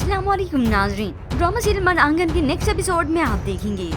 अस्सलाम वालेकुम नाज़रीन, ड्रामा सीरियल मन आंगन के नेक्स्ट एपिसोड में आप देखेंगे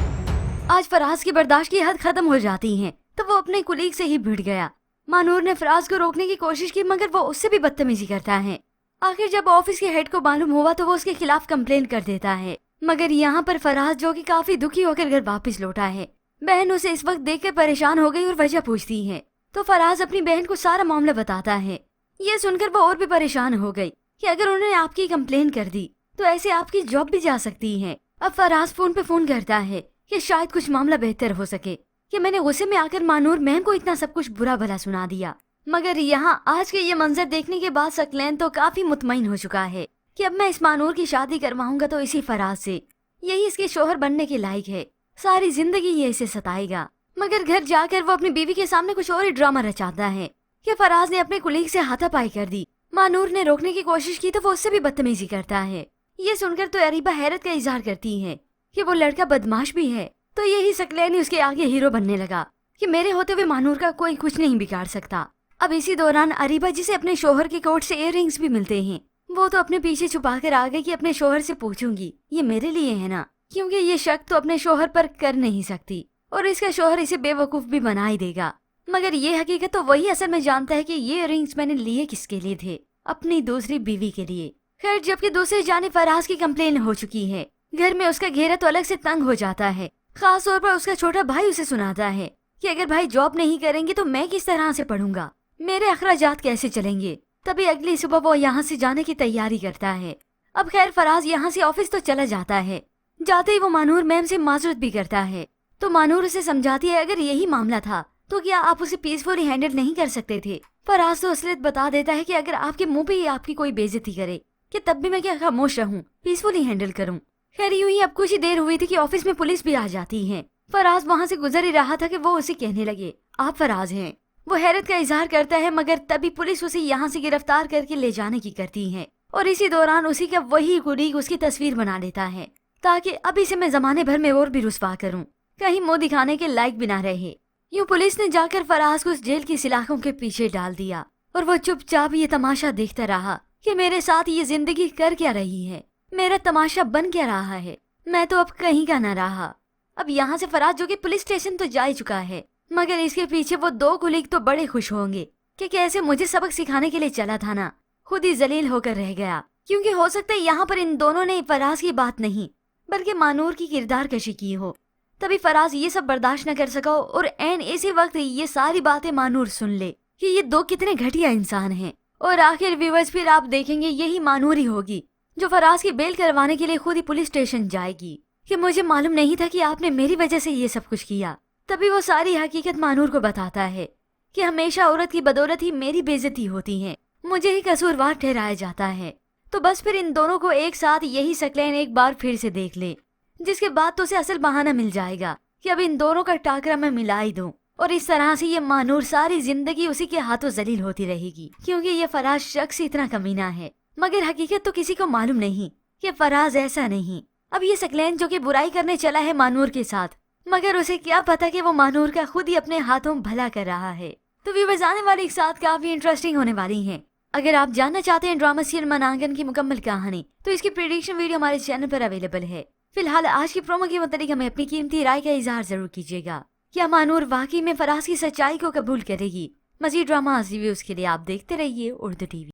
आज फराज की बर्दाश्त की हद खत्म हो जाती है तो वो अपने कुलीग से ही भिड़ गया। मानूर ने फराज को रोकने की कोशिश की मगर वो उससे भी बदतमीजी करता है। आखिर जब ऑफिस के हेड को मालूम हुआ तो वो उसके खिलाफ कंप्लेन कर देता है। मगर यहाँ पर फराज जो कि काफी दुखी होकर घर वापस लौटा है, बहन उसे इस वक्त देखकर परेशान हो गई और वजह पूछती है तो फराज अपनी बहन को सारा मामला बताता है। ये सुनकर वो और भी परेशान हो गई कि अगर उन्होंने आपकी कंप्लेन कर दी तो ऐसे आपकी जॉब भी जा सकती है। अब फराज फोन पे फोन करता है कि शायद कुछ मामला बेहतर हो सके कि मैंने गुस्से में आकर मानूर मैम को इतना सब कुछ बुरा भला सुना दिया। मगर यहाँ आज के ये मंजर देखने के बाद सकलैन तो काफी मुतमईन हो चुका है कि अब मैं इस मानूर की शादी करवाऊंगा तो इसी फराज से, यही इसके शोहर बनने के लायक है, सारी जिंदगी ये इसे सताएगा। मगर घर जाकर वो अपनी बीवी के सामने कुछ और ही ड्रामा रचाता है कि फराज ने अपने कुलीग से हाथापाई कर दी। मानूर ने रोकने की कोशिश की तो वो उससे भी बदतमीजी करता है। ये सुनकर तो अरीबा हैरत का इजहार करती है कि वो लड़का बदमाश भी है। तो यही सकलैन उसके आगे हीरो बनने लगा कि मेरे होते हुए मानूर का कोई कुछ नहीं बिगाड़ सकता। अब इसी दौरान अरीबा जिसे अपने शोहर के कोट से इयररिंग्स भी मिलते हैं, वो तो अपने पीछे छुपा कर आ गई कि अपने शोहर से पूछूंगी ये मेरे लिए है ना, क्योंकि ये शक तो अपने शोहर पर कर नहीं सकती और इसका शोहर इसे बेवकूफ भी बना ही देगा। मगर ये हकीकत तो वही असल में जानता है कि ये इयररिंग्स मैंने लिए किसके लिए थे, अपनी दूसरी बीवी के लिए। खैर जबकि दूसरी जाने फराज की कंप्लेन हो चुकी है, घर में उसका घेरा तो अलग से तंग हो जाता है। खास तौर पर उसका छोटा भाई उसे सुनाता है कि अगर भाई जॉब नहीं करेंगे तो मैं किस तरह से पढ़ूंगा, मेरे अखराजात कैसे चलेंगे। तभी अगली सुबह वो यहाँ से जाने की तैयारी करता है। अब खैर फराज यहाँ से ऑफिस तो चला जाता है। जाते ही वो मानूर मैम से माजरत भी करता है तो मानूर उसे समझाती है अगर यही मामला था तो क्या आप उसे पीसफुली हैंडल नहीं कर सकते थे। फराज तो असलियत बता देता है कि अगर आपके मुंह पे ही आपकी कोई बेइज्जती करे कि तब भी मैं क्या खामोश रहूं, पीसफुली हैंडल करूं। खैर यूं ही अब कुछ ही देर हुई थी कि ऑफिस में पुलिस भी आ जाती है। फराज वहां से गुजर ही रहा था कि वो उसे कहने लगे आप फराज हैं। वो हैरत का इजहार करता है मगर तभी पुलिस उसे यहाँ से गिरफ्तार करके ले जाने की करती है और इसी दौरान उसी का वही कुलीग उसकी तस्वीर बना लेता है ताकि अब इसे मैं जमाने भर में और भी रुस्वा करूं, कहीं मुंह दिखाने के लायक भी ना रहे। यूं पुलिस ने जाकर फराज को उस जेल की सलाखों के पीछे डाल दिया और वो चुपचाप ये तमाशा देखता रहा कि मेरे साथ ये जिंदगी कर क्या रही है, मेरा तमाशा बन क्या रहा है, मैं तो अब कहीं का न रहा। अब यहाँ से फराज जो कि पुलिस स्टेशन तो जा ही चुका है मगर इसके पीछे वो दो कुलीग तो बड़े खुश होंगे कि कैसे मुझे सबक सिखाने के लिए चला था ना, खुद ही जलील होकर रह गया। क्योंकि हो सकता है यहाँ पर इन दोनों ने फराज की बात नहीं बल्कि मानूर की किरदार कशी की हो। तभी फराज ये सब बर्दाश्त न कर सका और एन इसी वक्त ये सारी बातें मानूर सुन ले कि ये दो कितने घटिया इंसान हैं। और आखिर व्यूअर्स फिर आप देखेंगे यही मानूर ही होगी जो फराज की बेल करवाने के लिए खुद ही पुलिस स्टेशन जाएगी कि मुझे मालूम नहीं था कि आपने मेरी वजह से ये सब कुछ किया। तभी वो सारी हकीकत मानूर को बताता है कि हमेशा औरत की बदौलत ही मेरी बेइज्जती होती है, मुझे ही कसूरवार ठहराया जाता है। तो बस फिर इन दोनों को एक साथ यही सकलैन एक बार फिर से देख ले, जिसके बाद तो उसे असल बहाना मिल जाएगा कि अब इन दोनों का टाकरा मैं मिला ही दूं और इस तरह से ये मानूर सारी जिंदगी उसी के हाथों जलील होती रहेगी क्योंकि ये फराज शख्स इतना कमीना है। मगर हकीकत तो किसी को मालूम नहीं कि फराज ऐसा नहीं। अब ये सकलैन जो कि बुराई करने चला है मानूर के साथ, मगर उसे क्या पता कि वो मानूर का खुद ही अपने हाथों भला कर रहा है। तो व्यूअर्स आने वाली एक साथ काफी इंटरेस्टिंग होने वाली है। अगर आप जानना चाहते हैं ड्रामा सीरियल मन आंगन की मुकम्मल कहानी तो इसकी प्रेडिक्शन वीडियो हमारे चैनल पर अवेलेबल है। फिलहाल आज की प्रोमो के मुताबिक हमें अपनी कीमती राय का इजहार जरूर कीजिएगा। क्या मानूर वाकई में फराज की सच्चाई को कबूल करेगी? मजीद ड्रामा रिव्यूज के लिए आप देखते रहिए उर्दू टीवी।